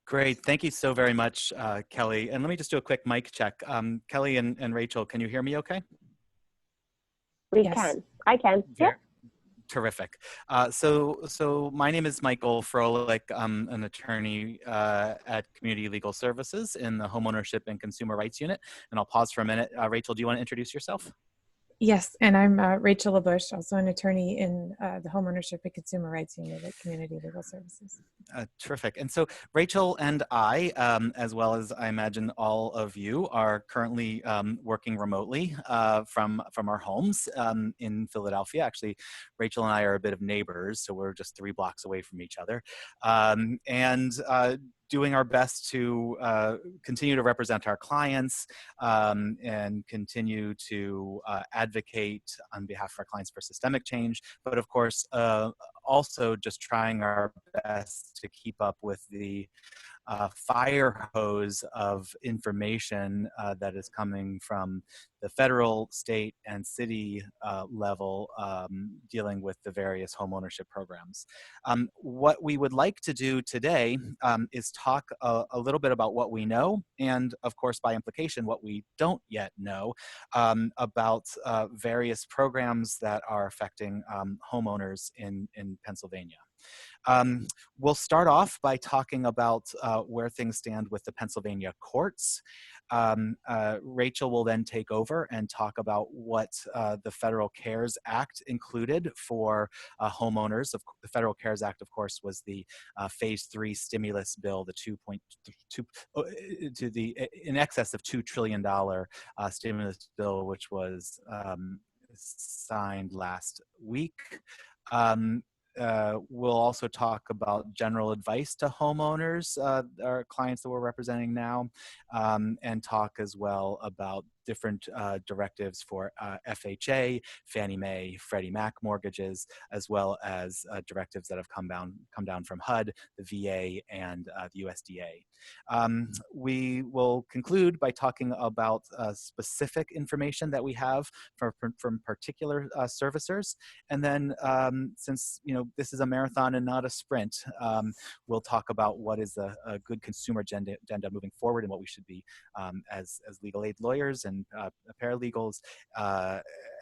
Great. Thank you so very much, Kelly. And let me just do a quick mic check. Kelly and Rachel, can you hear me okay? We Yes. can. I can. Yep. Terrific. So my name is Michael Froehlich. I'm an attorney at Community Legal Services in the Homeownership and Consumer Rights Unit. And I'll pause for a minute. Rachel, do you want to introduce yourself? Yes, and I'm Rachel Labush, also an attorney in the Homeownership and Consumer Rights Unit at Community Legal Services. Terrific. And so Rachel and I, as well as I imagine all of you, are currently working remotely from our homes in Philadelphia. Actually, Rachel and I are a bit of neighbors, so we're just 3 blocks away from each other. Doing our best to continue to represent our clients and continue to advocate on behalf of our clients for systemic change, but of course also just trying our best to keep up with the fire hose of information that is coming from the federal, state, and city level dealing with the various homeownership programs. What we would like to do today is talk a little bit about what we know and, of course, by implication, what we don't yet know about various programs that are affecting homeowners in Pennsylvania. We'll start off by talking about where things stand with the Pennsylvania courts. Rachel will then take over and talk about what the Federal CARES Act included for homeowners. The Federal CARES Act, of course, was the Phase 3 stimulus bill, the in excess of $2 trillion stimulus bill, which was signed last week. We'll also talk about general advice to homeowners, our clients that we're representing now, and talk as well about different directives for FHA, Fannie Mae, Freddie Mac mortgages, as well as directives that have come down from HUD, the VA, and the USDA. We will conclude by talking about specific information that we have from particular servicers, and then since this is a marathon and not a sprint, we'll talk about what is a good consumer agenda moving forward and what we should be as legal aid lawyers and paralegals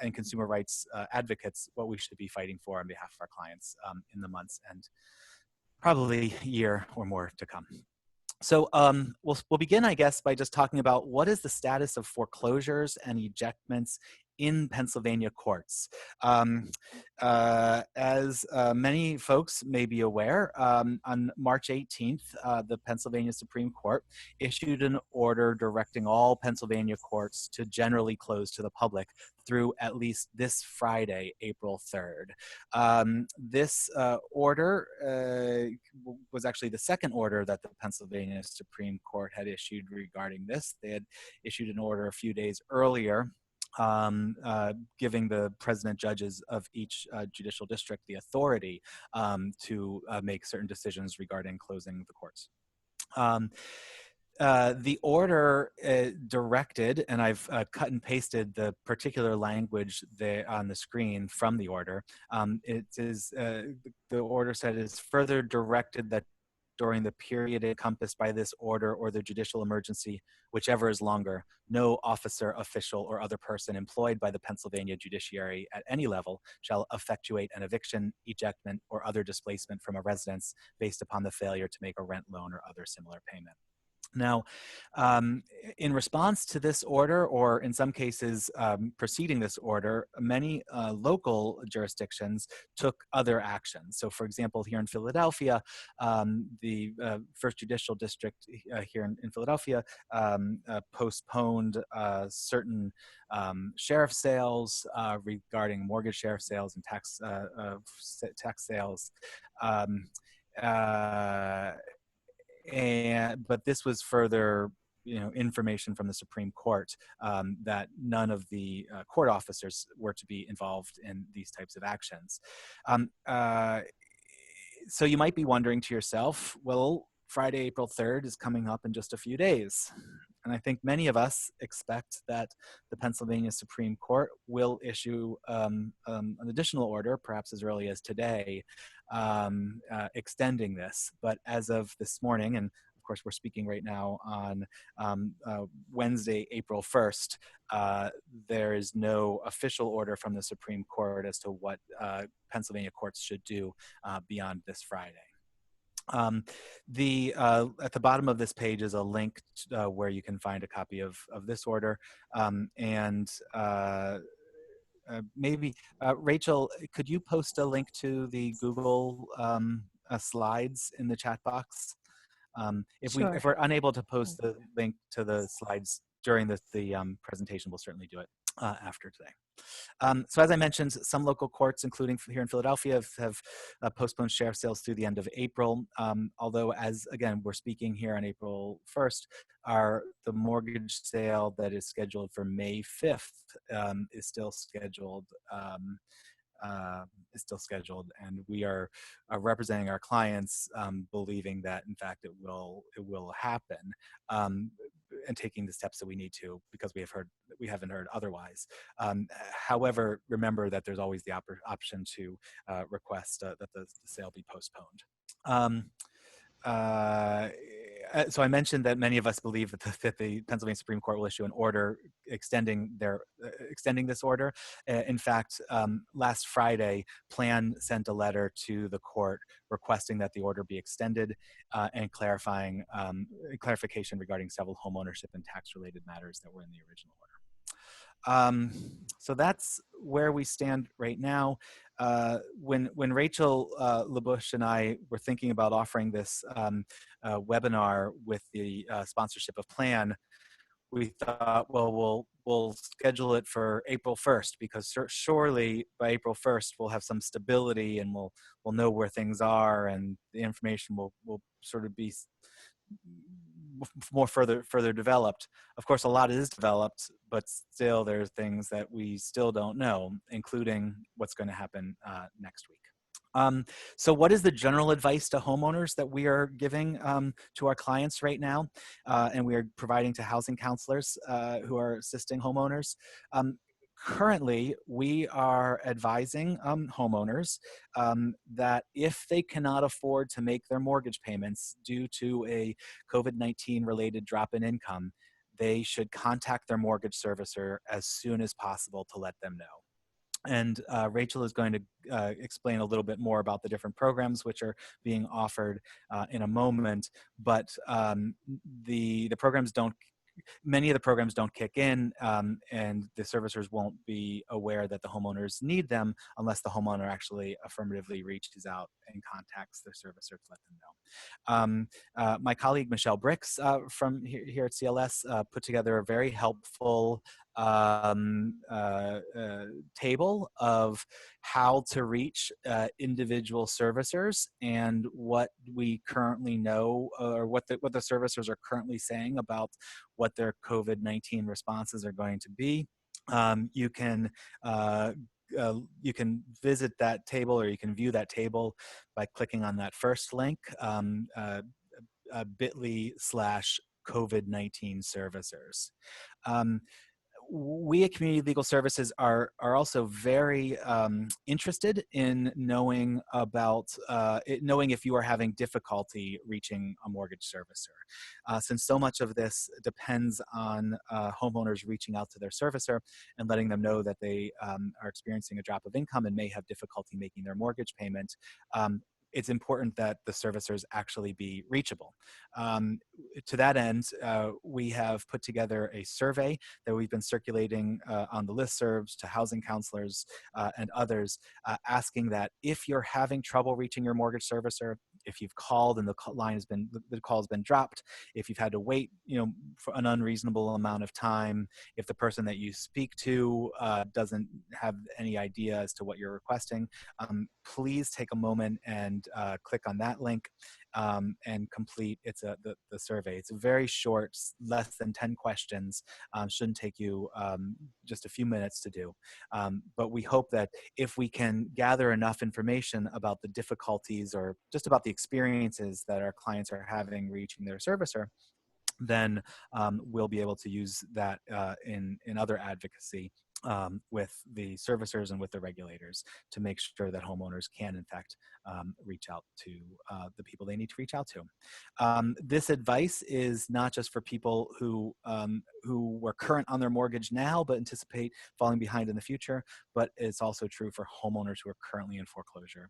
and consumer rights advocates, what we should be fighting for on behalf of our clients in the months and probably a year or more to come. So we'll begin, I guess, by just talking about what is the status of foreclosures and ejectments in Pennsylvania courts. As many folks may be aware, on March 18th, the Pennsylvania Supreme Court issued an order directing all Pennsylvania courts to generally close to the public through at least this Friday, April 3rd. This order was actually the second order that the Pennsylvania Supreme Court had issued regarding this. They had issued an order a few days earlier giving the president judges of each judicial district the authority to make certain decisions regarding closing the courts. The order directed, and I've cut and pasted the particular language there on the screen from the order. It is the order said it is further directed that during the period encompassed by this order or the judicial emergency, whichever is longer, no officer, official, or other person employed by the Pennsylvania judiciary at any level shall effectuate an eviction, ejectment, or other displacement from a residence based upon the failure to make a rent loan or other similar payment. Now, in response to this order, or in some cases preceding this order, many local jurisdictions took other actions. So, for example, here in Philadelphia, the First Judicial District here in Philadelphia postponed certain sheriff sales regarding mortgage sheriff sales and tax sales. But this was further, information from the Supreme Court that none of the court officers were to be involved in these types of actions. So you might be wondering to yourself, well, Friday, April 3rd is coming up in just a few days. And I think many of us expect that the Pennsylvania Supreme Court will issue an additional order, perhaps as early as today, extending this. But as of this morning, and of course, we're speaking right now on Wednesday, April 1st. There is no official order from the Supreme Court as to what Pennsylvania courts should do beyond this Friday. At the bottom of this page is a link where you can find a copy of this order. Maybe, Rachel, could you post a link to the Google slides in the chat box? Sure. If we're unable to post the link to the slides during the presentation, we'll certainly do it after today. So as I mentioned, some local courts, including here in Philadelphia, have postponed sheriff sales through the end of April. Although, as again, we're speaking here on April 1st, the mortgage sale that is scheduled for May 5th is still scheduled. And we are representing our clients, believing that in fact it will happen, and taking the steps that we need to, because we haven't heard otherwise. However, remember that there's always the option to request that the sale be postponed. So I mentioned that many of us believe that the Pennsylvania Supreme Court will issue an order extending this order. In fact, last Friday, Plan sent a letter to the court requesting that the order be extended and clarification regarding several homeownership and tax-related matters that were in the original order. So that's where we stand right now. When Rachel Labush and I were thinking about offering this webinar with the sponsorship of Plan, we thought, well, we'll schedule it for April 1st, because surely by April 1st we'll have some stability and we'll know where things are, and the information will sort of be more further developed. Of course, a lot is developed, but still there's things that we still don't know, including what's going to happen next week. So what is the general advice to homeowners that we are giving to our clients right now, and we are providing to housing counselors who are assisting homeowners? Currently, we are advising homeowners that if they cannot afford to make their mortgage payments due to a COVID-19 related drop in income, they should contact their mortgage servicer as soon as possible to let them know. And Rachel is going to explain a little bit more about the different programs which are being offered in a moment, but many of the programs don't kick in, and the servicers won't be aware that the homeowners need them unless the homeowner actually affirmatively reaches out and contacts their servicer to let them know. My colleague Michelle Bricks from here at CLS put together a very helpful table of how to reach individual servicers and what we currently know, or what the servicers are currently saying about what their COVID-19 responses are going to be. You can visit that table, or you can view that table by clicking on that first link, bit.ly/COVID-19 servicers. We at Community Legal Services are also very interested in knowing about knowing if you are having difficulty reaching a mortgage servicer, since so much of this depends on homeowners reaching out to their servicer and letting them know that they are experiencing a drop of income and may have difficulty making their mortgage payment. It's important that the servicers actually be reachable. To that end, we have put together a survey that we've been circulating on the listservs to housing counselors and others, asking that if you're having trouble reaching your mortgage servicer, if you've called and the call has been dropped, if you've had to wait, for an unreasonable amount of time, if the person that you speak to doesn't have any idea as to what you're requesting, please take a moment and click on that link and complete the survey. It's a very short, less than 10 questions, shouldn't take you just a few minutes to do. But we hope that if we can gather enough information about the difficulties or just about the experiences that our clients are having reaching their servicer, then we'll be able to use that in other advocacy with the servicers and with the regulators to make sure that homeowners can, in fact, reach out to the people they need to reach out to. This advice is not just for people who were current on their mortgage now but anticipate falling behind in the future, but it's also true for homeowners who are currently in foreclosure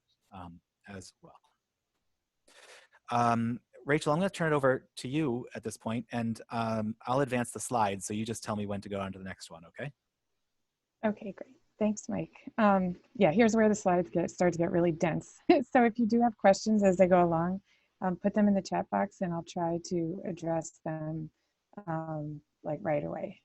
as well. Rachel, I'm going to turn it over to you at this point, and I'll advance the slides, so you just tell me when to go on to the next one, okay? Okay, great. Thanks, Mike. Yeah, here's where the slides start to get really dense. So if you do have questions as they go along, put them in the chat box and I'll try to address them like right away.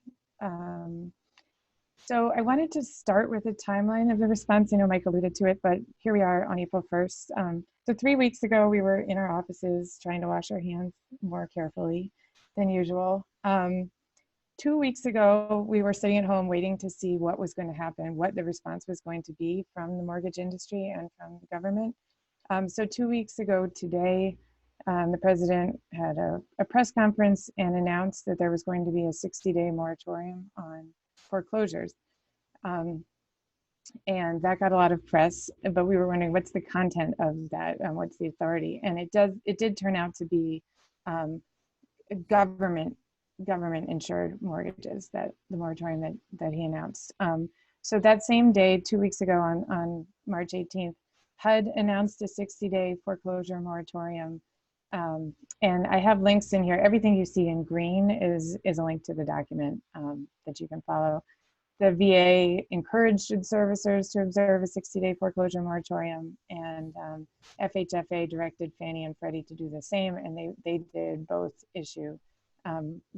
So I wanted to start with a timeline of the response. I know Mike alluded to it, but here we are on April 1st. So 3 weeks ago, we were in our offices trying to wash our hands more carefully than usual. 2 weeks ago, we were sitting at home waiting to see what was going to happen, what the response was going to be from the mortgage industry and from the government. So 2 weeks ago today, the president had a press conference and announced that there was going to be a 60-day moratorium on foreclosures. And that got a lot of press, but we were wondering what's the content of that and what's the authority. And it did turn out to be government insured mortgages, that the moratorium that he announced. So that same day, 2 weeks ago on March 18th, HUD announced a 60-day foreclosure moratorium. And I have links in here. Everything you see in green is a link to the document that you can follow. The VA encouraged servicers to observe a 60-day foreclosure moratorium, and FHFA directed Fannie and Freddie to do the same, and they did both issue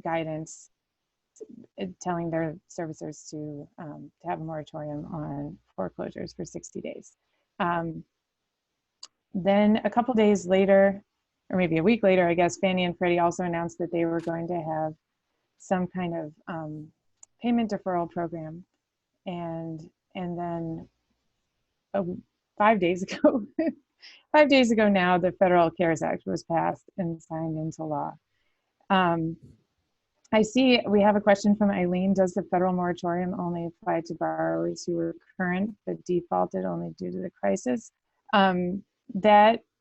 guidance telling their servicers to have a moratorium on foreclosures for 60 days. Then a couple days later, or maybe a week later, I guess, Fannie and Freddie also announced that they were going to have some kind of payment deferral program. And then 5 days ago, 5 days ago now, the Federal CARES Act was passed and signed into law. I see we have a question from Eileen. Does the federal moratorium only apply to borrowers who were current but defaulted only due to the crisis?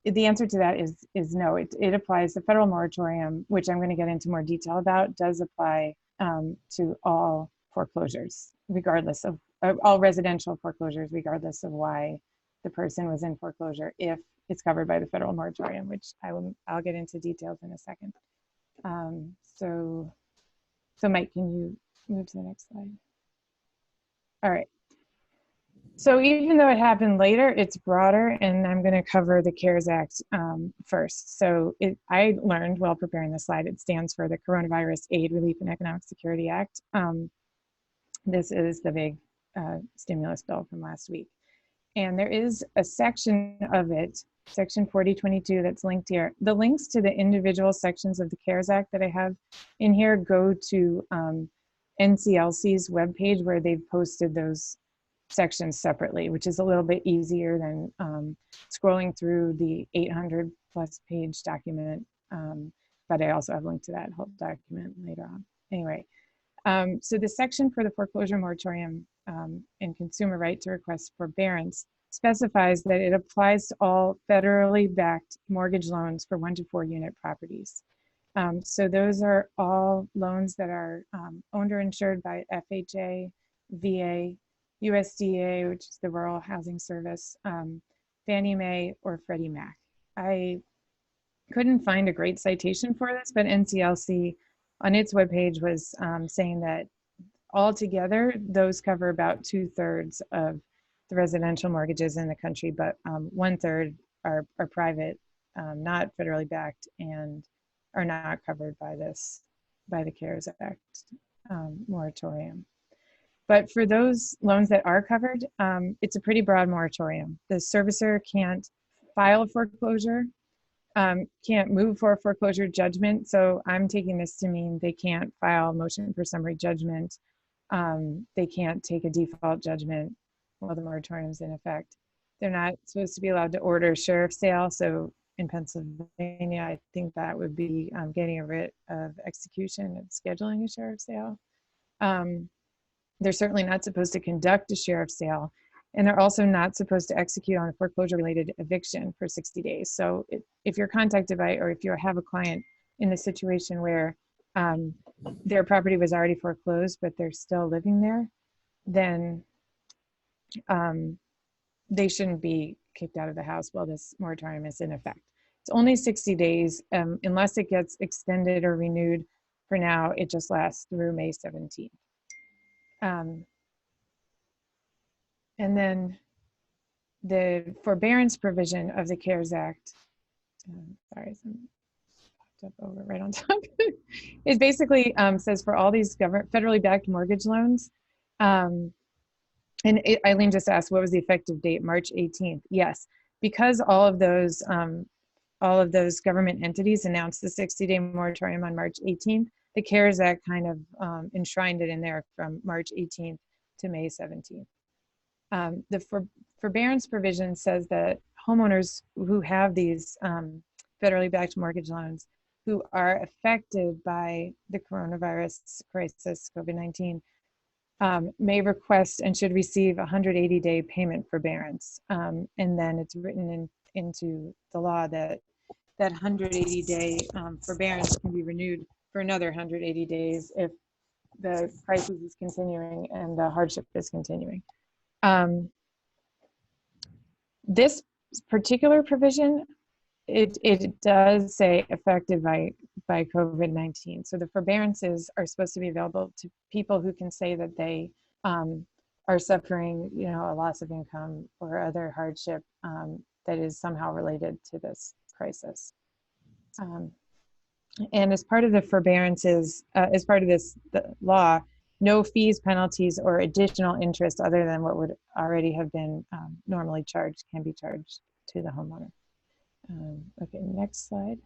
The answer to that is no. It applies. The federal moratorium, which I'm going to get into more detail about, does apply to all foreclosures, regardless of all residential foreclosures, regardless of why the person was in foreclosure, if it's covered by the federal moratorium, which I'll get into details in a second. So Mike, can you move to the next slide? All right. So even though it happened later, it's broader, and I'm going to cover the CARES Act first. So I learned while preparing the slide, it stands for the Coronavirus Aid, Relief, and Economic Security Act. This is the big stimulus bill from last week. And there is a section of it, Section 4022, that's linked here. The links to the individual sections of the CARES Act that I have in here go to NCLC's webpage, where they've posted those sections separately, which is a little bit easier than scrolling through the 800+ page document. But I also have linked to that whole document later on. Anyway, so the section for the foreclosure moratorium and consumer right to request forbearance specifies that it applies to all federally backed mortgage loans for 1 to 4 unit properties. So those are all loans that are owned or insured by FHA, VA, USDA, which is the Rural Housing Service, Fannie Mae, or Freddie Mac. I couldn't find a great citation for this, but NCLC on its webpage was saying that altogether, those cover about 2/3 of the residential mortgages in the country, but 1/3 are private, not federally backed, and are not covered by the CARES Act moratorium. But for those loans that are covered, it's a pretty broad moratorium. The servicer can't file a foreclosure, can't move for a foreclosure judgment. So I'm taking this to mean they can't file a motion for summary judgment. They can't take a default judgment while the moratorium's in effect. They're not supposed to be allowed to order a sheriff's sale. So in Pennsylvania, I think that would be getting a writ of execution and scheduling a sheriff's sale. They're certainly not supposed to conduct a sheriff's sale, and they're also not supposed to execute on a foreclosure-related eviction for 60 days. So if you're contacted by, or if you have a client in a situation where their property was already foreclosed, but they're still living there, then they shouldn't be kicked out of the house while this moratorium is in effect. It's only 60 days, unless it gets extended or renewed. For now, it just lasts through May 17th. And then the forbearance provision of the CARES Act, sorry, some popped up over right on top. It basically says for all these federally backed mortgage loans, and Eileen just asked, what was the effective date? March 18th. Yes, because all of those government entities announced the 60-day moratorium on March 18th, the CARES Act kind of enshrined it in there from March 18th to May 17th. The forbearance provision says that homeowners who have these federally backed mortgage loans who are affected by the coronavirus crisis, COVID-19, may request and should receive a 180-day payment forbearance. And then it's written into the law that 180-day forbearance can be renewed for another 180 days if the crisis is continuing and the hardship is continuing. This particular provision, it does say affected by COVID-19. So the forbearances are supposed to be available to people who can say that they are suffering, a loss of income or other hardship that is somehow related to this crisis. And as part of the forbearances, as part of this law, no fees, penalties, or additional interest other than what would already have been normally charged can be charged to the homeowner. Okay, next slide.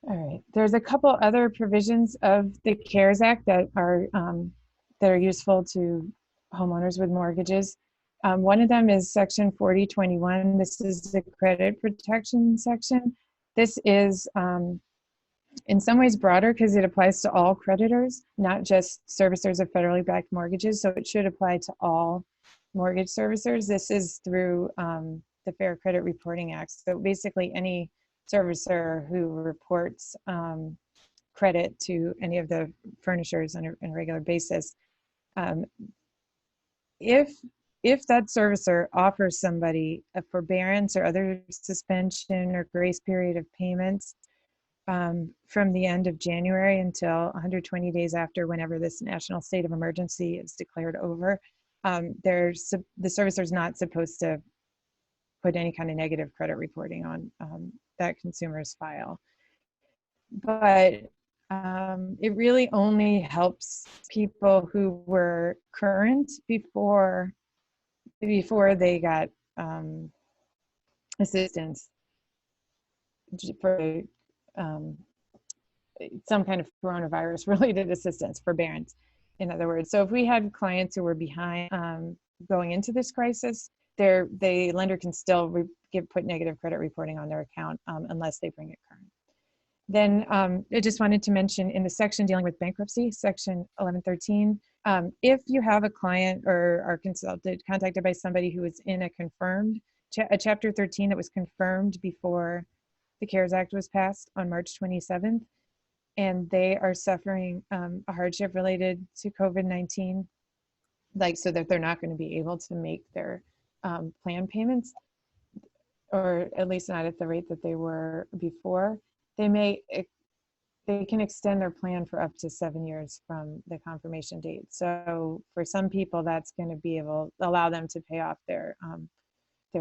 All right, there's a couple other provisions of the CARES Act that are useful to homeowners with mortgages. One of them is Section 4021. This is the credit protection section. This is in some ways broader because it applies to all creditors, not just servicers of federally backed mortgages. So it should apply to all mortgage servicers. This is through the Fair Credit Reporting Act. So basically any servicer who reports credit to any of the furnishers on a regular basis, if that servicer offers somebody a forbearance or other suspension or grace period of payments from the end of January until 120 days after whenever this national state of emergency is declared over, the servicer is not supposed to put any kind of negative credit reporting on that consumer's file. But it really only helps people who were current before they got assistance for some kind of coronavirus related assistance, forbearance, in other words. So if we had clients who were behind going into this crisis, the lender can still put negative credit reporting on their account unless they bring it current. Then I just wanted to mention in the section dealing with bankruptcy, section 1113, if you have a client or are contacted by somebody who is in a chapter 13 that was confirmed before the CARES Act was passed on March 27th, and they are suffering a hardship related to COVID-19, so that they're not going to be able to make their plan payments, or at least not at the rate that they were before, they can extend their plan for up to 7 years from the confirmation date. So for some people, that's going to allow them to pay off their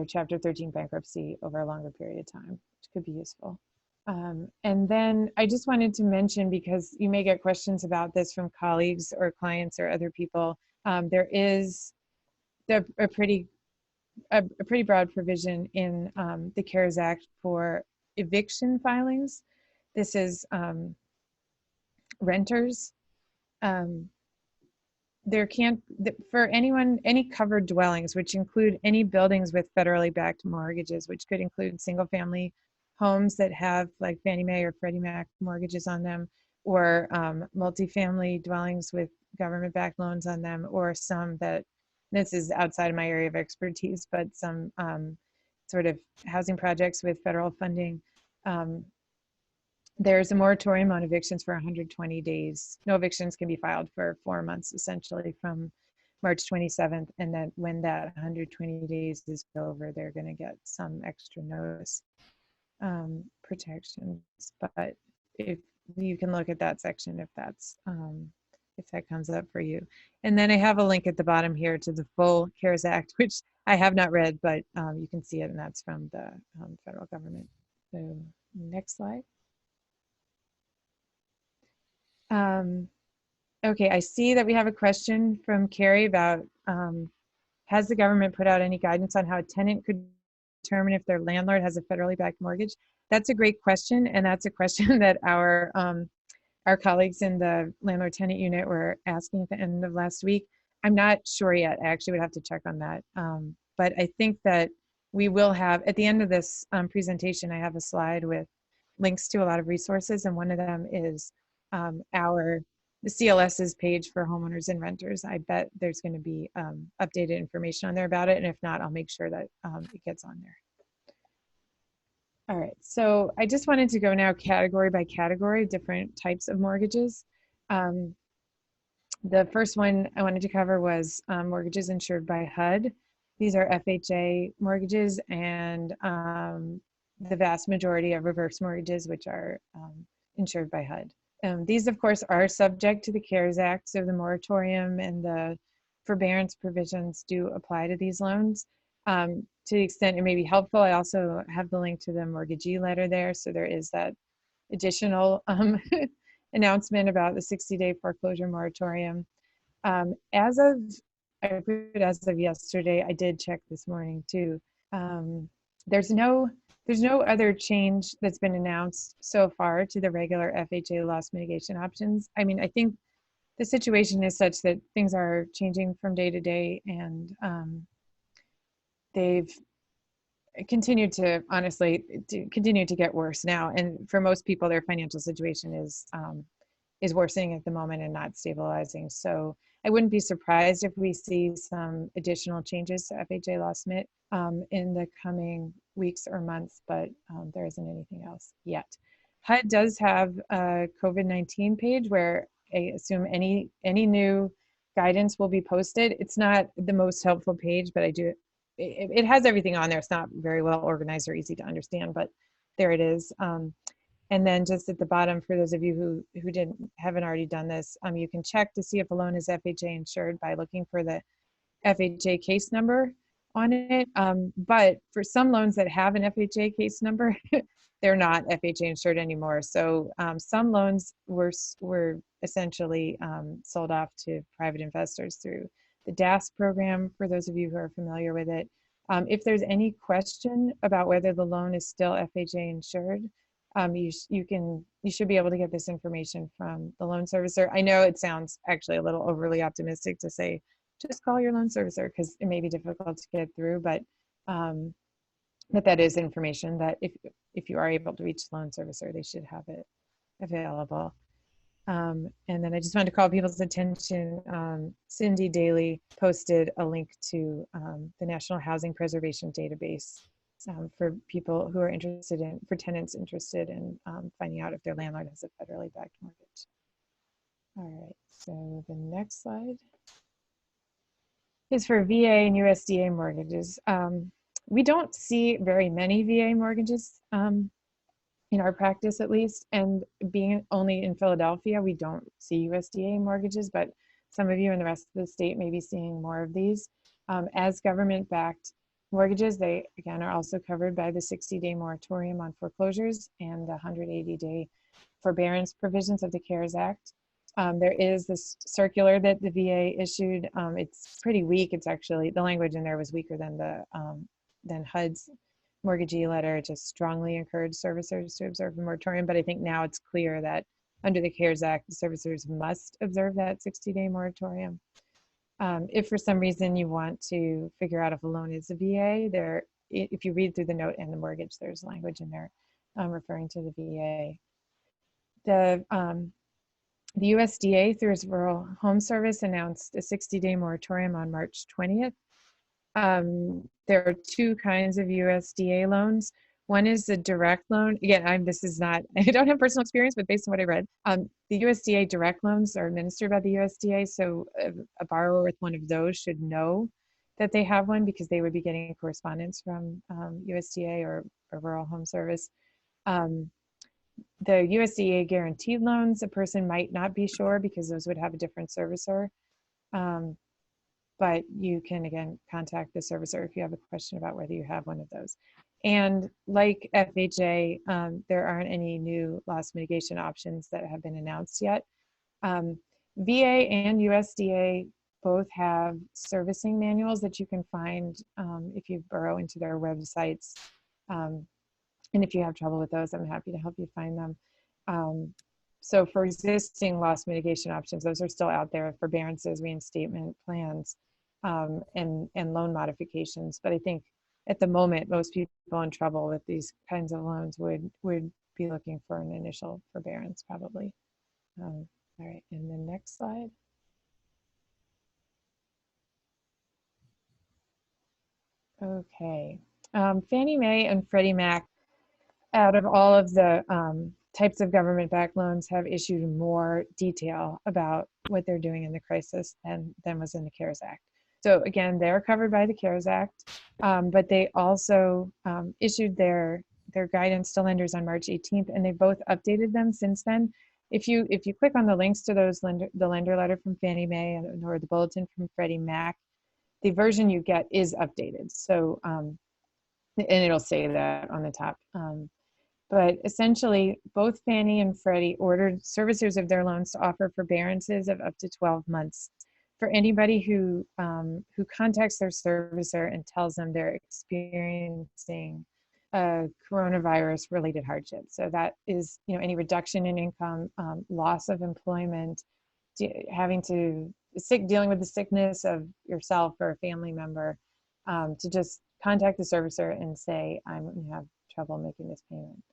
Chapter 13 bankruptcy over a longer period of time, which could be useful. And then I just wanted to mention, because you may get questions about this from colleagues or clients or other people, there is a pretty broad provision in the CARES Act for eviction filings. This is renters. For any covered dwellings, which include any buildings with federally backed mortgages, which could include single family homes that have like Fannie Mae or Freddie Mac mortgages on them, or multifamily dwellings with government-backed loans on them, or some that, this is outside of my area of expertise, but some sort of housing projects with federal funding. There's a moratorium on evictions for 120 days. No evictions can be filed for 4 months, essentially from March 27th. And then when that 120 days is over, they're going to get some extra notice protections. But if you can look at that section, if that's if that comes up for you. And then I have a link at the bottom here to the full CARES Act, which I have not read, but you can see it, and that's from the federal government. So next slide. Okay, I see that we have a question from Carrie about has the government put out any guidance on how a tenant could determine if their landlord has a federally backed mortgage? That's a great question, and that's a question that our colleagues in the landlord-tenant unit were asking at the end of last week. I'm not sure yet. I actually would have to check on that. But I think that we will have, at the end of this presentation, I have a slide with links to a lot of resources, and one of them is the CLS's page for homeowners and renters. I bet there's going to be updated information on there about it, and if not, I'll make sure that it gets on there. All right, so I just wanted to go now category by category, different types of mortgages. The first one I wanted to cover was mortgages insured by HUD. These are FHA mortgages and the vast majority of reverse mortgages, which are insured by HUD. These, of course, are subject to the CARES Act, so the moratorium and the forbearance provisions do apply to these loans. To the extent it may be helpful, I also have the link to the mortgagee letter there, so there is that additional announcement about the 60-day foreclosure moratorium. As of yesterday, I did check this morning too. There's no other change that's been announced so far to the regular FHA loss mitigation options. I mean, I think the situation is such that things are changing from day to day, and they've continued to, honestly, continue to get worse now. And for most people, their financial situation is worsening at the moment and not stabilizing. So I wouldn't be surprised if we see some additional changes to FHA loss mit in the coming weeks or months, but there isn't anything else yet. HUD does have a COVID-19 page where I assume any new guidance will be posted. It's not the most helpful page, but it has everything on there. It's not very well organized or easy to understand, but there it is. And then just at the bottom, for those of you who haven't already done this, you can check to see if a loan is FHA insured by looking for the FHA case number on it. But for some loans that have an FHA case number, they're not FHA insured anymore. So some loans were essentially sold off to private investors through the DAS program, for those of you who are familiar with it. If there's any question about whether the loan is still FHA insured, you should be able to get this information from the loan servicer. I know it sounds actually a little overly optimistic to say, just call your loan servicer, because it may be difficult to get through, but that is information that if you are able to reach the loan servicer, they should have it available. And then I just wanted to call people's attention. Cindy Daly posted a link to the National Housing Preservation Database for people who are for tenants interested in finding out if their landlord has a federally backed mortgage. All right, so the next slide is for VA and USDA mortgages. We don't see very many VA mortgages in our practice, at least, and being only in Philadelphia, we don't see USDA mortgages, but some of you in the rest of the state may be seeing more of these. As government-backed mortgages, they again are also covered by the 60-day moratorium on foreclosures and the 180-day forbearance provisions of the CARES Act. There is this circular that the VA issued. It's pretty weak. It's actually, the language in there was weaker than HUD's mortgagee letter. It just strongly encouraged servicers to observe the moratorium, but I think now it's clear that under the CARES Act, the servicers must observe that 60-day moratorium. If for some reason you want to figure out if a loan is a VA, if you read through the note and the mortgage, there's language in there referring to the VA. The USDA, through its Rural Home Service, announced a 60-day moratorium on March 20th. There are two kinds of USDA loans. One is the direct loan. Again, this is not, I don't have personal experience, but based on what I read, the USDA direct loans are administered by the USDA. So a borrower with one of those should know that they have one because they would be getting correspondence from USDA or Rural Home Service. The USDA guaranteed loans, a person might not be sure because those would have a different servicer. But you can, again, contact the servicer if you have a question about whether you have one of those. And like FHA, there aren't any new loss mitigation options that have been announced yet. VA and USDA both have servicing manuals that you can find if you burrow into their websites. And if you have trouble with those, I'm happy to help you find them. So for existing loss mitigation options, those are still out there: forbearances, reinstatement plans, and loan modifications. But I think at the moment, most people in trouble with these kinds of loans would be looking for an initial forbearance, probably. All right, and the next slide. Okay, Fannie Mae and Freddie Mac, out of all of the types of government-backed loans, have issued more detail about what they're doing in the crisis than was in the CARES Act. So again, they're covered by the CARES Act, but they also issued their guidance to lenders on March 18th, and they both updated them since then. If you click on the links to those the lender letter from Fannie Mae or the bulletin from Freddie Mac, the version you get is updated. So and it'll say that on the top. But essentially, both Fannie and Freddie ordered servicers of their loans to offer forbearances of up to 12 months for anybody who contacts their servicer and tells them they're experiencing a coronavirus-related hardship. So that is, any reduction in income, loss of employment, dealing with the sickness of yourself or a family member, to just contact the servicer and say, I'm going to have trouble making this payment.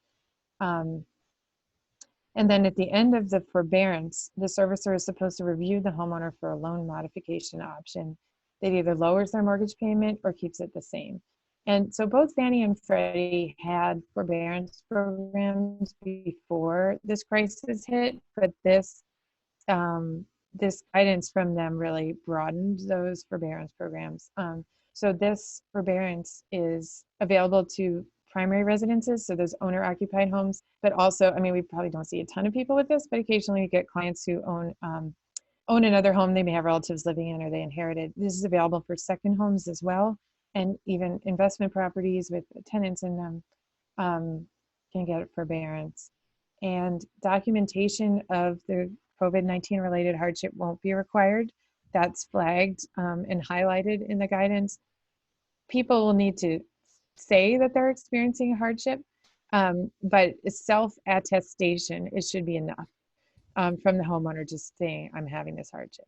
And then at the end of the forbearance, the servicer is supposed to review the homeowner for a loan modification option that either lowers their mortgage payment or keeps it the same. And so both Fannie and Freddie had forbearance programs before this crisis hit, but this guidance from them really broadened those forbearance programs. So this forbearance is available to primary residences, so those owner-occupied homes, but also, we probably don't see a ton of people with this, but occasionally you get clients who own another home they may have relatives living in or they inherited. This is available for second homes as well, and even investment properties with tenants in them can get forbearance. And documentation of the COVID-19 related hardship won't be required. That's flagged and highlighted in the guidance. People will need to say that they're experiencing a hardship, but self-attestation, it should be enough from the homeowner just saying, I'm having this hardship.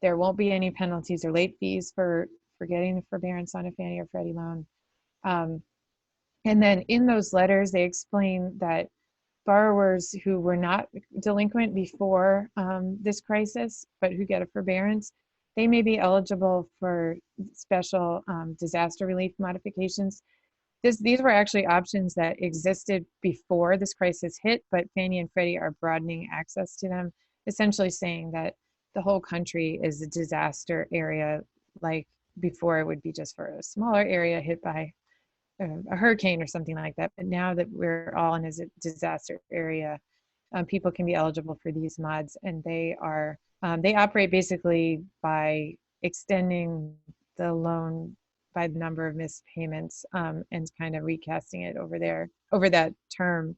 There won't be any penalties or late fees for getting the forbearance on a Fannie or Freddie loan. And then in those letters, they explain that borrowers who were not delinquent before this crisis, but who get a forbearance, they may be eligible for special disaster relief modifications. These were actually options that existed before this crisis hit, but Fannie and Freddie are broadening access to them, essentially saying that the whole country is a disaster area, like before it would be just for a smaller area hit by a hurricane or something like that. But now that we're all in a disaster area, people can be eligible for these mods, and they operate basically by extending the loan by the number of missed payments and kind of recasting it over that term,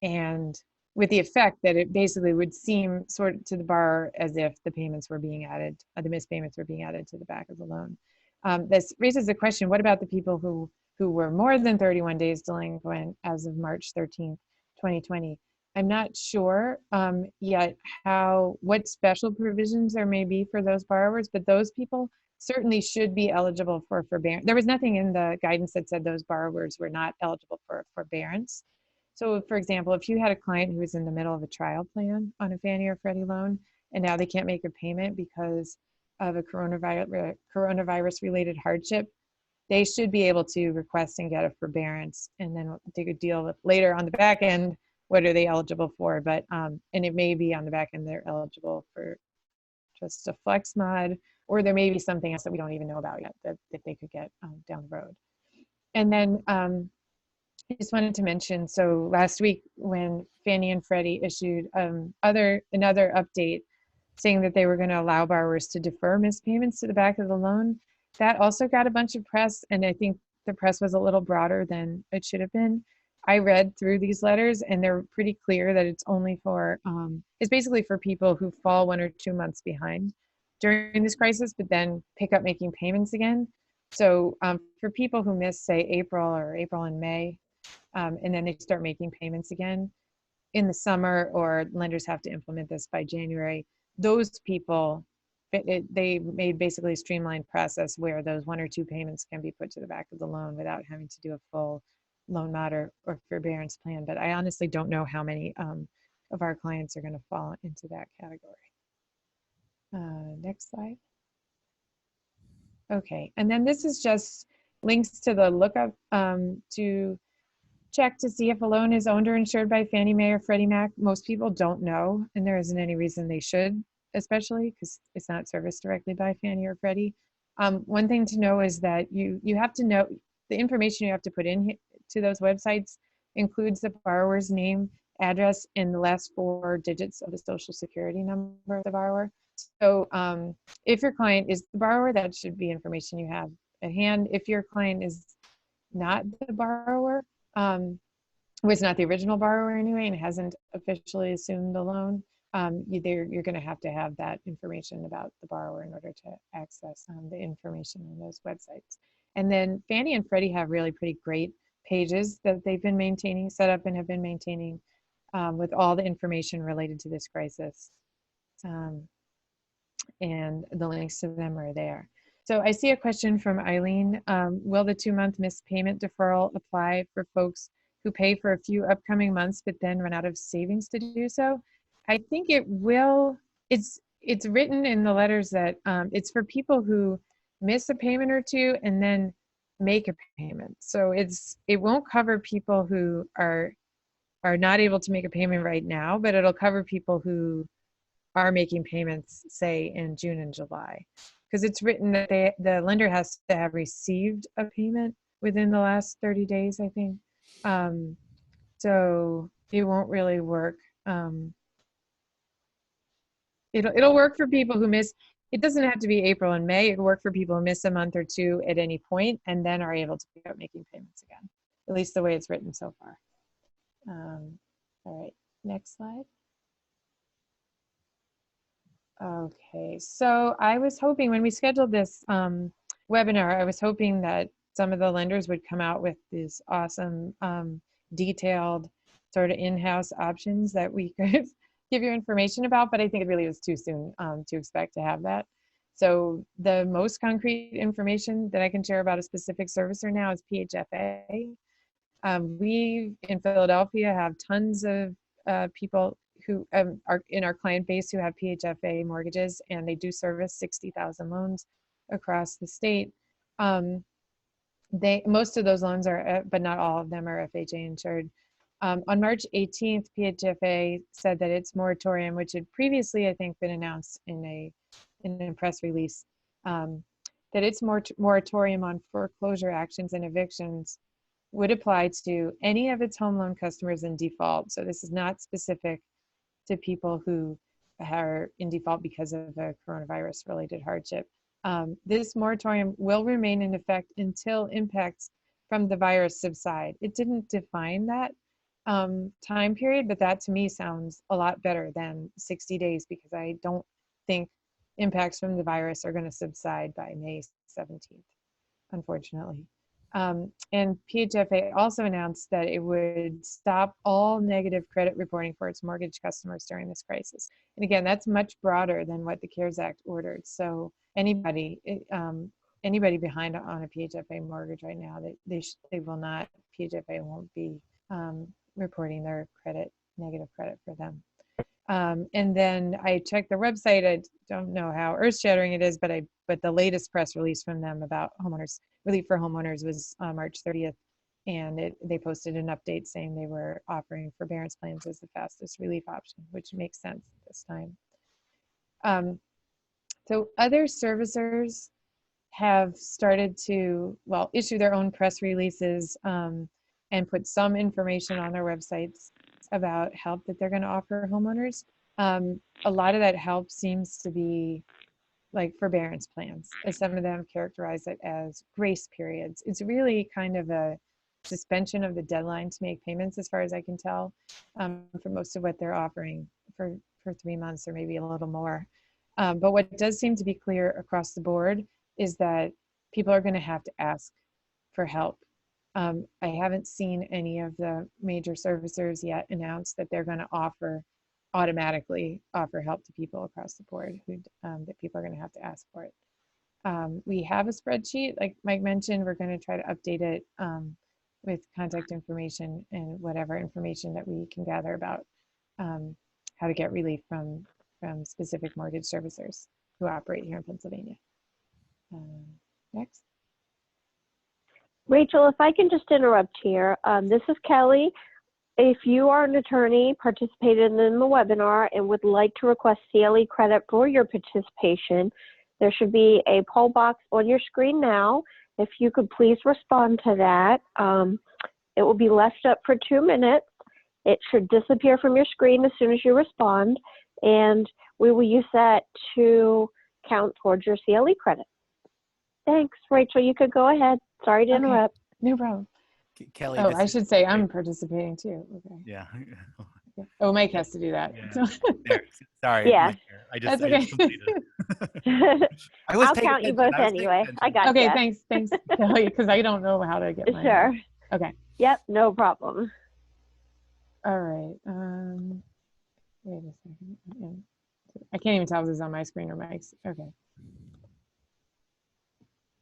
and with the effect that it basically would seem sort of to the borrower as if the payments were being added, the missed payments were being added to the back of the loan. This raises the question: what about the people who were more than 31 days delinquent as of March 13th, 2020? I'm not sure yet what special provisions there may be for those borrowers, but those people certainly should be eligible for forbearance. There was nothing in the guidance that said those borrowers were not eligible for forbearance. So for example, if you had a client who was in the middle of a trial plan on a Fannie or Freddie loan, and now they can't make a payment because of a coronavirus related hardship, they should be able to request and get a forbearance, and then they could deal with later on the back end, what are they eligible for. But and it may be on the back end they're eligible for just a flex mod, or there may be something else that we don't even know about yet that they could get down the road. And then I just wanted to mention, so last week when Fannie and Freddie issued another update saying that they were going to allow borrowers to defer missed payments to the back of the loan, that also got a bunch of press, and I think the press was a little broader than it should have been. I read through these letters and they're pretty clear that it's only for, it's basically for people who fall 1 or 2 months behind during this crisis, but then pick up making payments again. So for people who miss, say, April and May, and then they start making payments again in the summer, or lenders have to implement this by January, those people, they made basically a streamlined process where those 1 or 2 payments can be put to the back of the loan without having to do a full loan mod or forbearance plan. But I honestly don't know how many of our clients are going to fall into that category. Next slide. Okay, and then this is just links to the lookup to check to see if a loan is owned or insured by Fannie Mae or Freddie Mac. Most people don't know, and there isn't any reason they should, especially because it's not serviced directly by Fannie or Freddie. One thing to know is that you have to know the information you have to put in to those websites includes the borrower's name, address, and the last 4 digits of the Social Security number of the borrower. So if your client is the borrower, that should be information you have at hand. If your client is not the borrower, was not the original borrower anyway, and hasn't officially assumed the loan, you're going to have that information about the borrower in order to access the information on those websites. And then Fannie and Freddie have really pretty great pages that they've been maintaining, set up and have been maintaining with all the information related to this crisis. And the links to them are there. So I see a question from Eileen. Will the 2-month missed payment deferral apply for folks who pay for a few upcoming months but then run out of savings to do so? I think it will. It's written in the letters that it's for people who miss a payment or 2 and then make a payment. So it won't cover people who are not able to make a payment right now, but it'll cover people who are making payments, say, in June and July. Because it's written that the lender has to have received a payment within the last 30 days, I think. So it won't really work. It'll work for people who miss. It doesn't have to be April and May. It'll work for people who miss a month or 2 at any point and then are able to pick up making payments again, at least the way it's written so far. All right, next slide. Okay, so I was hoping when we scheduled this webinar, I was hoping that some of the lenders would come out with these awesome detailed sort of in-house options that we could give you information about, but I think it really is too soon to expect to have that. So the most concrete information that I can share about a specific servicer now is FHFA. We in Philadelphia have tons of people who are in our client base who have FHFA mortgages, and they do service 60,000 loans across the state. Most of those loans are, but not all of them are FHA insured. On March 18th, FHFA said that its moratorium, which had previously, I think, been announced in a press release, that its moratorium on foreclosure actions and evictions would apply to any of its home loan customers in default. So this is not specific to people who are in default because of a coronavirus related hardship. This moratorium will remain in effect until impacts from the virus subside. It didn't define that time period, but that to me sounds a lot better than 60 days because I don't think impacts from the virus are going to subside by May 17th, unfortunately. And FHFA also announced that it would stop all negative credit reporting for its mortgage customers during this crisis. And again, that's much broader than what the CARES Act ordered. So anybody behind on a FHFA mortgage right now, they will not, FHFA won't be reporting their negative credit for them. And then I checked their website. I don't know how earth-shattering it is, but the latest press release from them about homeowners relief for homeowners was March 30th, and they posted an update saying they were offering forbearance plans as the fastest relief option, which makes sense at this time. So other servicers have started to, well, issue their own press releases and put some information on their websites about help that they're going to offer homeowners. A lot of that help seems to be like forbearance plans, as some of them characterize it as grace periods. It's really kind of a suspension of the deadline to make payments, as far as I can tell, for most of what they're offering for 3 months or maybe a little more. But what does seem to be clear across the board is that people are going to have to ask for help. I haven't seen any of the major servicers yet announce that they're going to automatically offer help to people across the board that people are going to have to ask for it. We have a spreadsheet, like Mike mentioned. We're going to try to update it with contact information and whatever information that we can gather about how to get relief from specific mortgage servicers who operate here in Pennsylvania. Next. Rachel, if I can just interrupt here. This is Kelly. If you are an attorney, participated in the webinar, and would like to request CLE credit for your participation, there should be a poll box on your screen now. If you could please respond to that. It will be left up for 2 minutes. It should disappear from your screen as soon as you respond, and we will use that to count towards your CLE credit. Thanks. Rachel, you could go ahead. Sorry to interrupt. No problem. Kelly. Oh, I should say I'm participating too. Okay. Yeah. Oh, Mike has to do that. Yeah. There. Sorry. Yeah. That's okay. I just completed. I'll count you both anyway. I got Okay, you. thanks, Kelly, because I don't know how to get mine. Sure. Okay. Yep, no problem. All right. Wait a second. I can't even tell if this is on my screen or Mike's. Okay.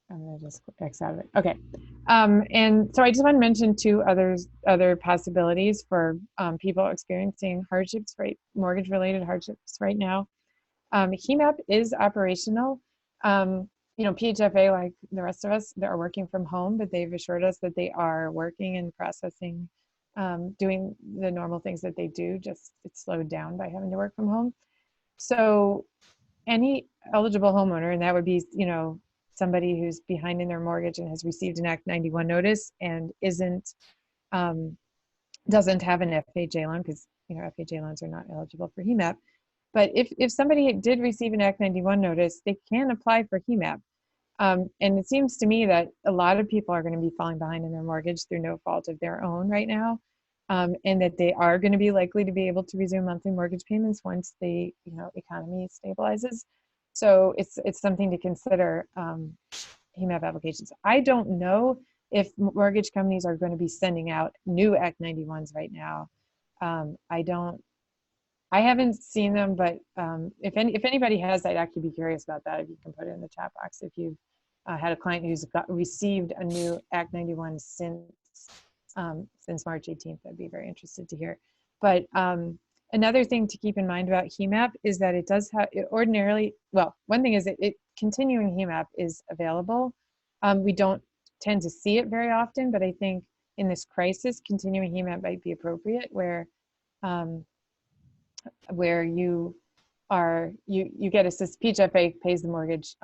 I'm gonna just X out of it. Okay. And so I just want to mention two other possibilities for people experiencing hardships, right? Mortgage-related hardships right now. HEMAP is operational. PHFA, like the rest of us, they are working from home, but they've assured us that they are working and processing, doing the normal things that they do, just it's slowed down by having to work from home. So any eligible homeowner, and that would be, somebody who's behind in their mortgage and has received an Act 91 notice and doesn't have an FHA loan, because FHA loans are not eligible for HEMAP. But if somebody did receive an Act 91 notice, they can apply for HEMAP. And it seems to me that a lot of people are going to be falling behind in their mortgage through no fault of their own right now, and that they are going to be likely to be able to resume monthly mortgage payments once the economy stabilizes. So it's something to consider, HEMAP applications. I don't know if mortgage companies are going to be sending out new Act 91s right now. I haven't seen them, but if anybody has, I'd actually be curious about that. If you can put it in the chat box, if you've had a client who's received a new Act 91 since March 18th, I'd be very interested to hear. But another thing to keep in mind about HEMAP is that it does have ordinarily. Well, one thing is that continuing HEMAP is available. We don't tend to see it very often, but I think in this crisis, continuing HEMAP might be appropriate, where you get assist. PHFA pays the mortgage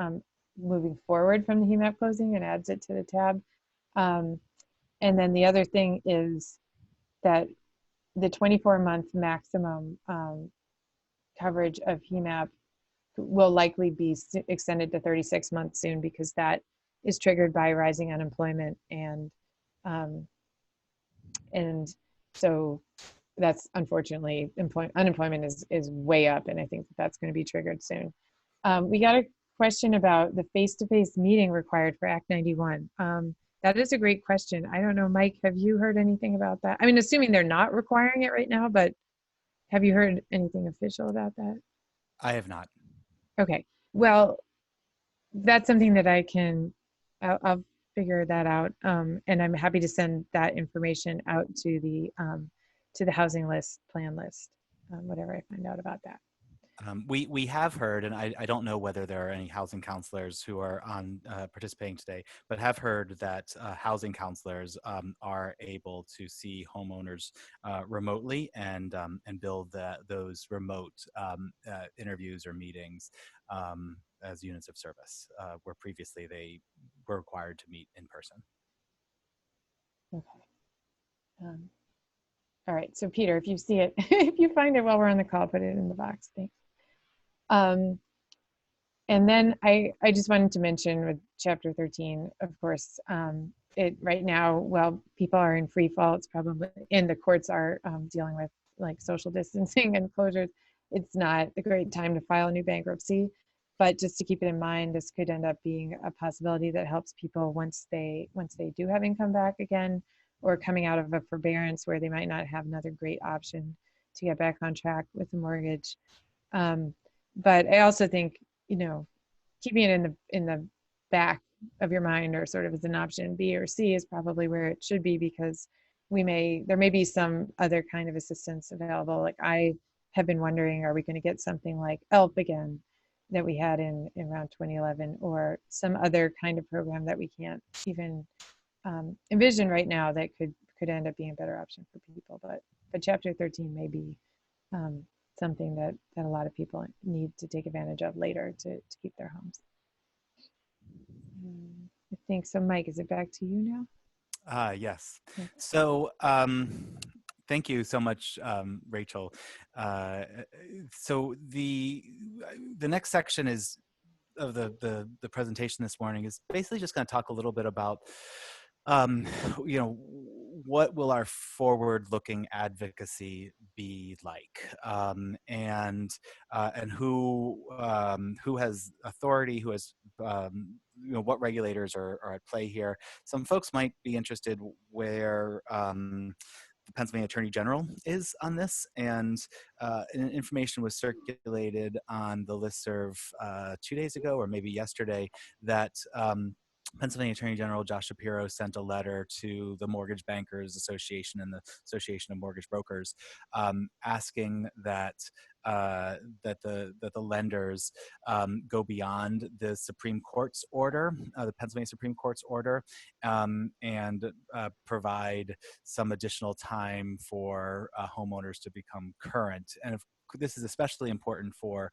moving forward from the HEMAP closing and adds it to the tab. And then the other thing is that the 24-month maximum coverage of HEMAP will likely be extended to 36 months soon, because that is triggered by rising unemployment, and so that's unfortunately unemployment is way up, and I think that's going to be triggered soon. We got a question about the face-to-face meeting required for Act 91. That is a great question. I don't know, Mike, have you heard anything about that? I mean, assuming they're not requiring it right now, but have you heard anything official about that? I have not. Okay, well, that's something that I'll figure that out, and I'm happy to send that information out to the to the housing list, plan list, whatever I find out about that. We have heard, and I don't know whether there are any housing counselors who are on participating today, but have heard that housing counselors are able to see homeowners remotely and build those remote interviews or meetings as units of service, where previously they were required to meet in person. Okay. All right. So Peter, if you see it, if you find it while we're on the call, put it in the box. Thanks. And then I just wanted to mention with Chapter 13, of course, it right now, well, people are in free fall. It's probably, and the courts are dealing with like social distancing and closures. It's not a great time to file a new bankruptcy, but just to keep it in mind, this could end up being a possibility that helps people once they do have income back again, or coming out of a forbearance where they might not have another great option to get back on track with the mortgage. But I also think, you know, keeping it in the back of your mind, or sort of as an option B or C, is probably where it should be, because there may be some other kind of assistance available. Like I have been wondering, are we going to get something like ELP again that we had in around 2011, or some other kind of program that we can't even envision right now that could end up being a better option for people. But Chapter 13 may be something that a lot of people need to take advantage of later to keep their homes. I think so. Mike, is it back to you now? Yes. Okay. So thank you so much, Rachel. So the next section is of the presentation this morning is basically just going to talk a little bit about you know, what will our forward-looking advocacy be like, and who has authority, who has you know, what regulators are at play here. Some folks might be interested where the Pennsylvania Attorney General is on this, and information was circulated on the listserv 2 days ago, or maybe yesterday, that Pennsylvania Attorney General Josh Shapiro sent a letter to the Mortgage Bankers Association and the Association of Mortgage Brokers, asking that the lenders go beyond the Supreme Court's order, the Pennsylvania Supreme Court's order, and provide some additional time for homeowners to become current. And if this is especially important for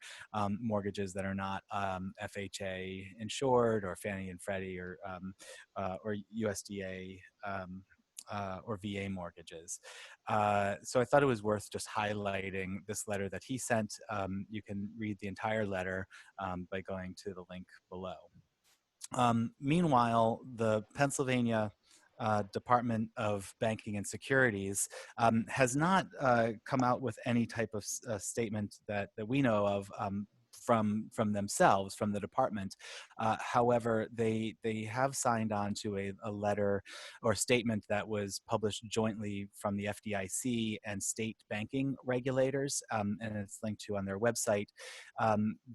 mortgages that are not FHA insured, or Fannie and Freddie, or USDA or VA mortgages. So I thought it was worth just highlighting this letter that he sent. You can read the entire letter by going to the link below. Meanwhile, the Pennsylvania Department of Banking and Securities has not come out with any type of statement that we know of from themselves, from the department. However, they have signed on to a letter or statement that was published jointly from the FDIC and state banking regulators, and it's linked to on their website.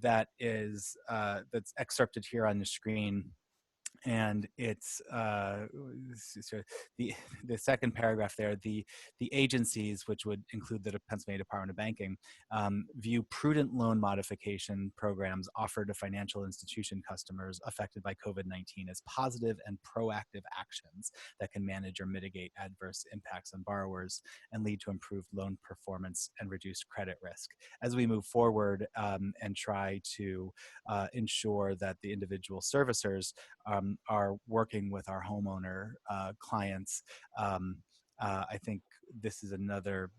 That is that's excerpted here on the screen. And it's the second paragraph there. The agencies, which would include the Pennsylvania Department of Banking, view prudent loan modification programs offered to financial institution customers affected by COVID-19 as positive and proactive actions that can manage or mitigate adverse impacts on borrowers and lead to improved loan performance and reduced credit risk. As we move forward and try to ensure that the individual servicers are working with our homeowner clients, I think this is another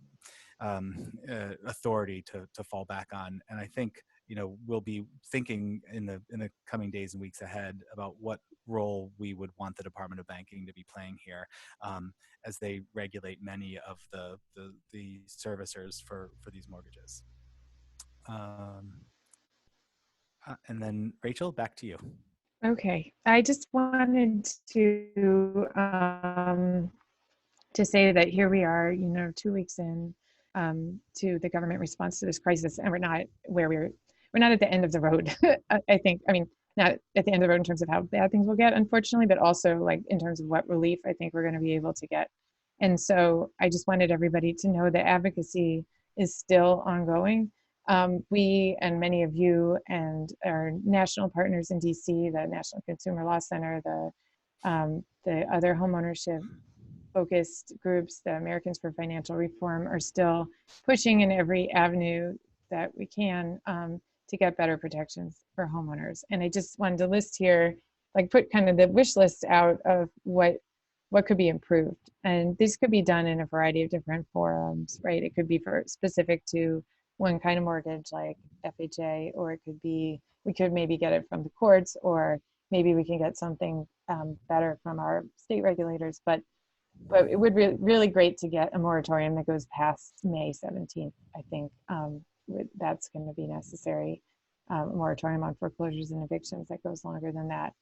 authority to fall back on. And I think, you know, we'll be thinking in the coming days and weeks ahead about what role we would want the Department of Banking to be playing here, as they regulate many of the servicers for these mortgages. And then Rachel, back to you. Okay, I just wanted to say that here we are, you know, 2 weeks in to the government response to this crisis, and we're not at the end of the road. I think, I mean, not at the end of the road in terms of how bad things will get, unfortunately, but also like in terms of what relief I think we're going to be able to get And so I just wanted everybody to know that advocacy is still ongoing. We and many of you and our national partners in DC, the National Consumer Law Center, the other homeownership focused groups, the Americans for Financial Reform, are still pushing in every avenue that we can to get better protections for homeowners. And I just wanted to list here, like put kind of the wish list out of what could be improved. And this could be done in a variety of different forums, right? It could be for specific to one kind of mortgage like FHA, or it could be, we could maybe get it from the courts, or maybe we can get something better from our state regulators. But it would be really great to get a moratorium that goes past May 17th. I think that's going to be necessary. A moratorium on foreclosures and evictions that goes longer than that.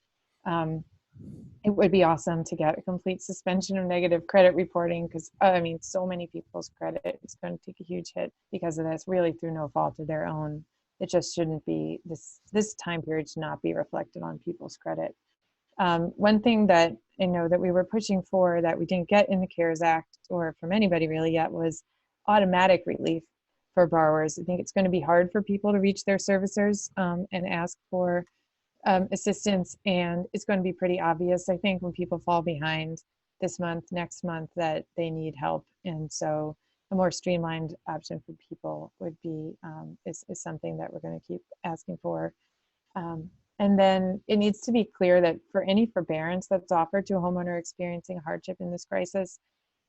It would be awesome to get a complete suspension of negative credit reporting, because I mean, so many people's credit is going to take a huge hit because of this, really through no fault of their own. It just shouldn't be, this time period should not be reflected on people's credit. One thing that I know that we were pushing for that we didn't get in the CARES Act, or from anybody really yet, was automatic relief for borrowers. I think it's going to be hard for people to reach their servicers and ask for assistance, and it's going to be pretty obvious, I think, when people fall behind this month, next month, that they need help. And so a more streamlined option for people would be is something that we're going to keep asking for. And then it needs to be clear that for any forbearance that's offered to a homeowner experiencing hardship in this crisis,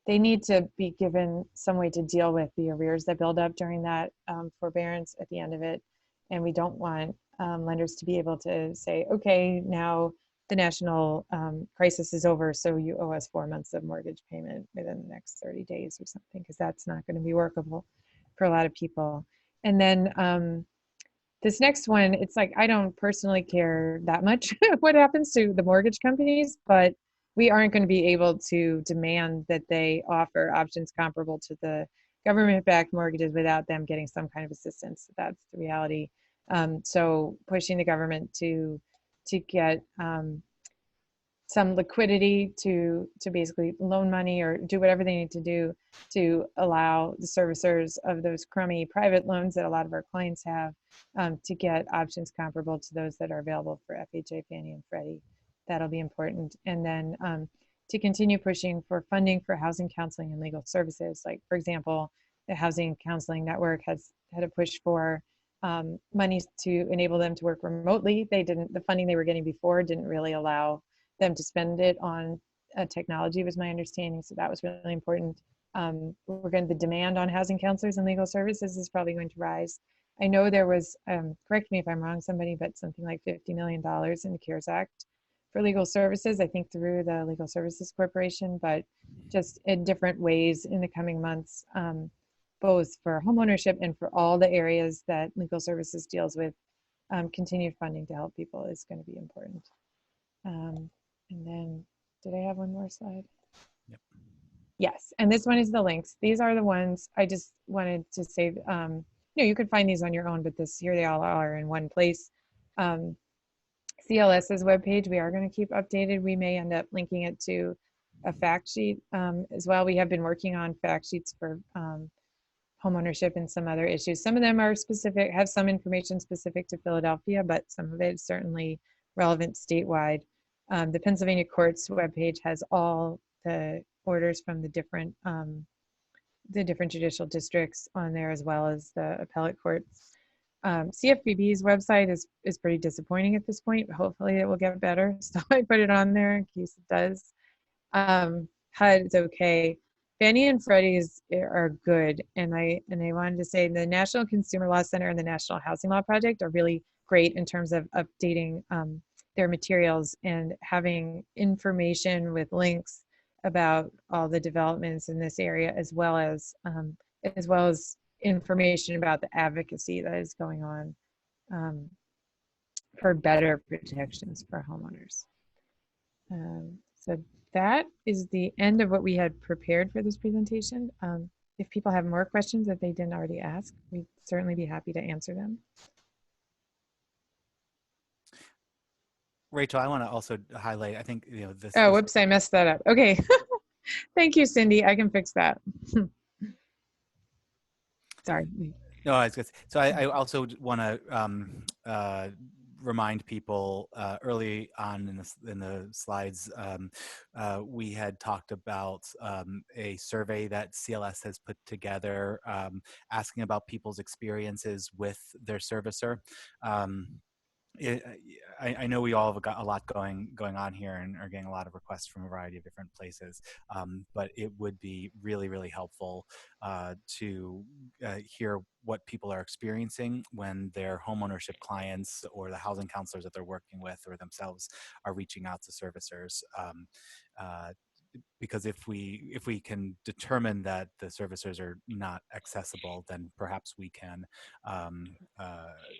they need to be given some way to deal with the arrears that build up during that forbearance at the end of it. And we don't want lenders to be able to say, okay, now the national crisis is over, so you owe us 4 months of mortgage payment within the next 30 days or something, because that's not going to be workable for a lot of people. And then this next one, it's like, I don't personally care that much what happens to the mortgage companies, but we aren't going to be able to demand that they offer options comparable to the government-backed mortgages without them getting some kind of assistance. That's the reality. So pushing the government to get some liquidity to basically loan money or do whatever they need to do to allow the servicers of those crummy private loans that a lot of our clients have to get options comparable to those that are available for FHA, Fannie, and Freddie. That'll be important. And then to continue pushing for funding for housing counseling and legal services. Like, for example, the Housing Counseling Network has had a push for monies to enable them to work remotely. The funding they were getting before didn't really allow them to spend it on technology, was my understanding. So that was really important. The demand on housing counselors and legal services is probably going to rise. I know there was, correct me if I'm wrong, somebody, but something like $50 million in the CARES Act for legal services, I think through the Legal Services Corporation, but just in different ways in the coming months, both for homeownership and for all the areas that legal services deals with, continued funding to help people is going to be important. And then, did I have one more slide? Yep. Yes, and this one is the links. These are the ones I just wanted to say. You could find these on your own, but here they all are in one place. CLS's webpage, we are going to keep updated. We may end up linking it to a fact sheet as well. We have been working on fact sheets for homeownership and some other issues. Some of them are specific, have some information specific to Philadelphia, but some of it is certainly relevant statewide. The Pennsylvania Courts webpage has all the orders from the different judicial districts on there, as well as the appellate courts. CFPB's website is pretty disappointing at this point. Hopefully it will get better, so I put it on there in case it does. HUD is okay. Fannie and Freddie's are good, and I wanted to say the National Consumer Law Center and the National Housing Law Project are really great in terms of updating their materials and having information with links about all the developments in this area, as well as information about the advocacy that is going on for better protections for homeowners. So that is the end of what we had prepared for this presentation. If people have more questions that they didn't already ask, we'd certainly be happy to answer them. Rachel, I want to also highlight, I think, this. Oh, whoops, I messed that up. Okay. Thank you, Cindy. I can fix that. Sorry. No, I was just, so I also want to remind people early on in the slides, we had talked about a survey that CLS has put together asking about people's experiences with their servicer. it, I know we all have got a lot going on here and are getting a lot of requests from a variety of different places, but it would be really, really helpful to hear what people are experiencing when their homeownership clients or the housing counselors that they're working with or themselves are reaching out to servicers. Uh, because if we can determine that the servicers are not accessible, then perhaps we can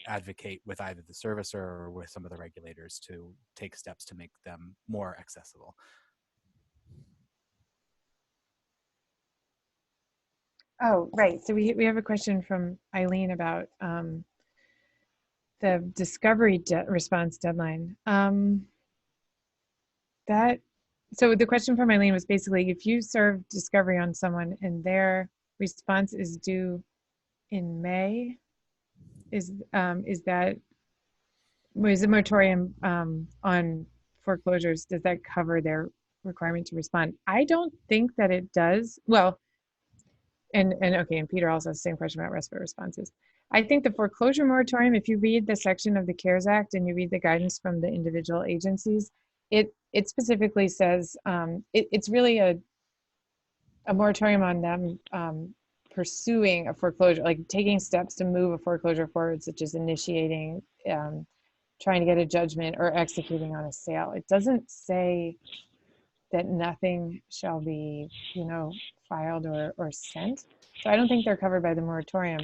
advocate with either the servicer or with some of the regulators to take steps to make them more accessible. Oh, right. So we have a question from Eileen about the discovery response deadline. So the question from Eileen was basically, if you serve discovery on someone and their response is due in May, is the moratorium on foreclosures, does that cover their requirement to respond? I don't think that it does. Well, and okay, and Peter also has the same question about respite responses. I think the foreclosure moratorium, if you read the section of the CARES Act and you read the guidance from the individual agencies, it specifically says it's really a moratorium on them pursuing a foreclosure, like taking steps to move a foreclosure forward, such as initiating, trying to get a judgment or executing on a sale. It doesn't say that nothing shall be, filed or sent. So I don't think they're covered by the moratorium,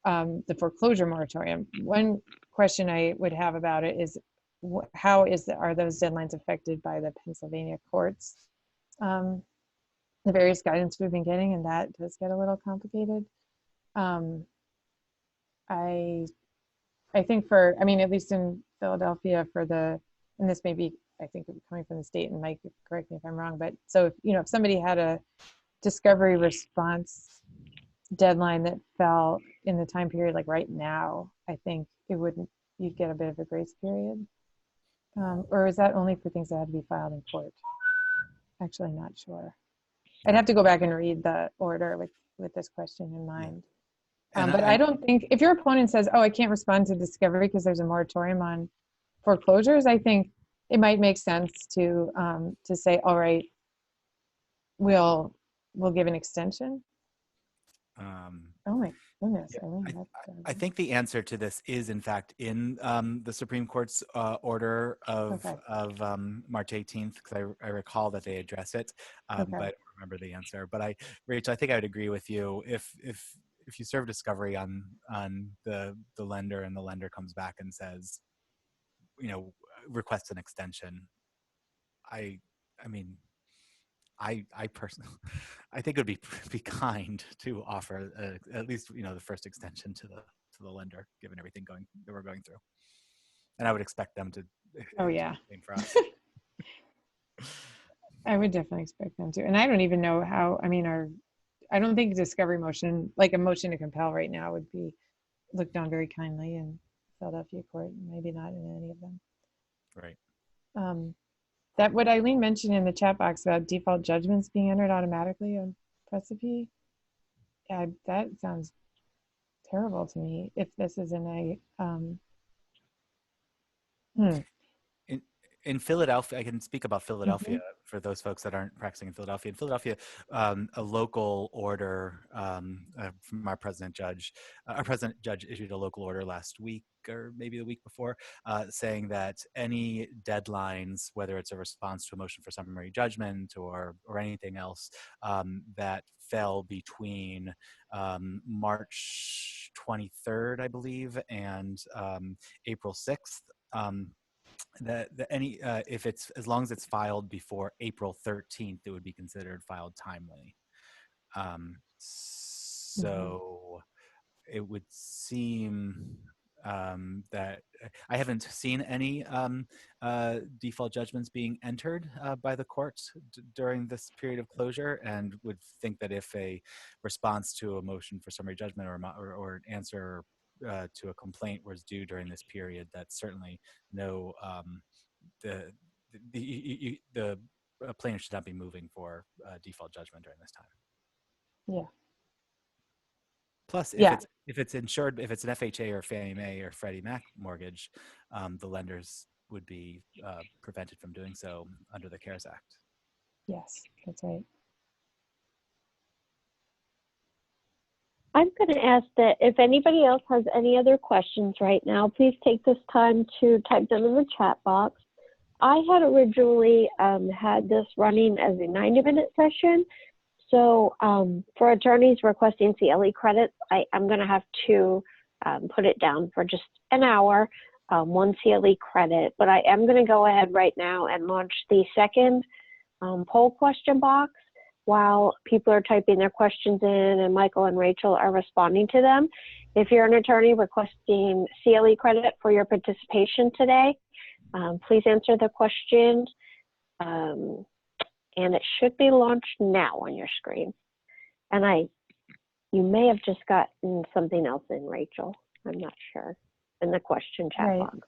the foreclosure moratorium. One question I would have about it is how are those deadlines affected by the Pennsylvania courts? The various guidance we've been getting, and that does get a little complicated. I think at least in Philadelphia and this may be, I think, coming from the state, and Mike, correct me if I'm wrong, but so if somebody had a discovery response deadline that fell in the time period like right now, I think you'd get a bit of a grace period. Or is that only for things that had to be filed in court? Actually, not sure. I'd have to go back and read the order with this question in mind. But I don't think, if your opponent says, oh, I can't respond to discovery because there's a moratorium on foreclosures, I think it might make sense to say, all right, we'll give an extension. Oh my goodness. Yeah, I think the answer to this is, in fact, in the Supreme Court's order of March 18th, because I recall that they address it, but I don't remember the answer. But Rachel, I think I would agree with you. If you serve discovery on the lender and the lender comes back and says, request an extension, I personally, I think it would be kind to offer at least the first extension to the lender, given everything that we're going through, and I would expect them to. Oh yeah. Do for us. I would definitely expect them to, and I don't even know how. I don't think discovery motion, like a motion to compel, right now would be looked on very kindly in Philadelphia court. Maybe not in any of them. Right. That what Eileen mentioned in the chat box about default judgments being entered automatically on Precipe, that sounds terrible to me. If this is in a in Philadelphia, I can speak about Philadelphia for those folks that aren't practicing in Philadelphia. In Philadelphia, a local order from our president judge issued a local order last week or maybe the week before, saying that any deadlines, whether it's a response to a motion for summary judgment or anything else that fell between March 23rd, I believe, and April 6th, if it's, as long as it's filed before April 13th, it would be considered filed timely. So it would seem that I haven't seen any default judgments being entered by the courts during this period of closure, and would think that if a response to a motion for summary judgment or an answer to a complaint was due during this period, that certainly no the plaintiff should not be moving for default judgment during this time. Yeah. Plus, Yeah. if it's insured, if it's an FHA or Fannie Mae or Freddie Mac mortgage, the lenders would be prevented from doing so under the CARES Act. Yes, that's right. I'm going to ask that if anybody else has any other questions right now, please take this time to type them in the chat box. I had originally had this running as a 90-minute session. So for attorneys requesting CLE credits, I'm going to have to put it down for just an hour, one CLE credit. But I am going to go ahead right now and launch the second poll question box while people are typing their questions in and Michael and Rachel are responding to them. If you're an attorney requesting CLE credit for your participation today, please answer the question. And it should be launched now on your screen. And you may have just gotten something else in, Rachel. I'm not sure. In the question chat box.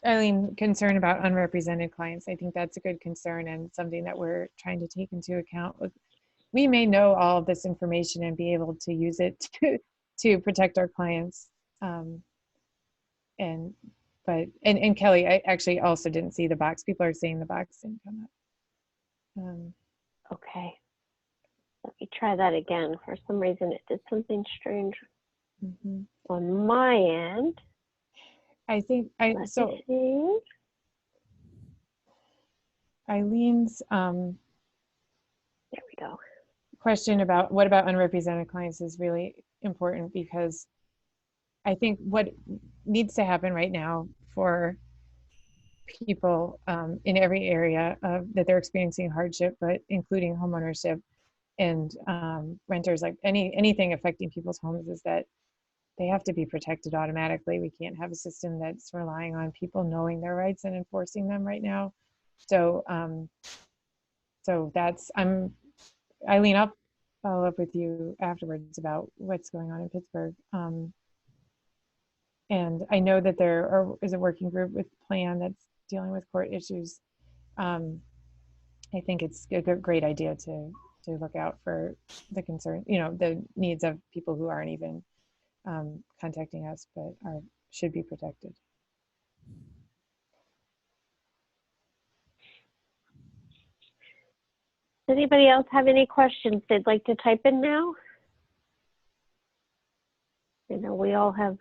Eileen, concern about unrepresented clients. I think that's a good concern and something that we're trying to take into account. We may know all of this information and be able to use it to protect our clients. And Kelly, I actually also didn't see the box. People are saying the box didn't come up. Okay, let me try that again. For some reason, it did something strange on my end. I think Eileen's there we go. Question about what about unrepresented clients is really important, because I think what needs to happen right now for people in every area that they're experiencing hardship, but including homeownership and renters, like anything affecting people's homes, is that they have to be protected automatically. We can't have a system that's relying on people knowing their rights and enforcing them right now. So, that's, Eileen, I'll follow up with you afterwards about what's going on in Pittsburgh. And I know that there is a working group with Plan that's dealing with court issues. I think it's a great idea to look out for the concern, the needs of people who aren't even contacting us, but should be protected. Does anybody else have any questions they'd like to type in now? I know we all have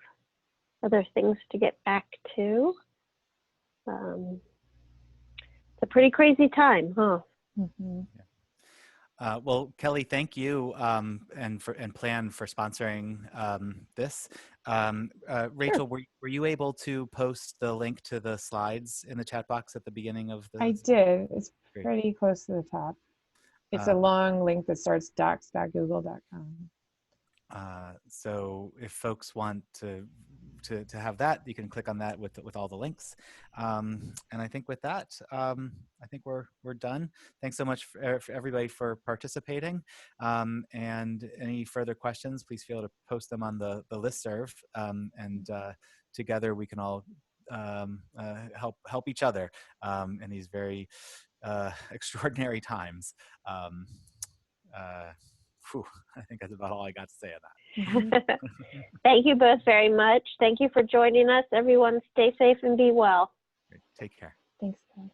other things to get back to. It's a pretty crazy time, huh? Well, Kelly, thank you and Plan for sponsoring this. Rachel, Sure. were you able to post the link to the slides in the chat box at the beginning of the? I did. It's Great. pretty close to the top. It's a long link that starts docs.google.com. So if folks want to have that, you can click on that with all the links. And I think with that, I think we're done. Thanks so much for everybody for participating. And any further questions, please feel to post them on the listserv. And together we can all help each other in these very extraordinary times. I think that's about all I got to say on that. Thank you both very much. Thank you for joining us. Everyone stay safe and be well. Great. Take care. Thanks, Kelly.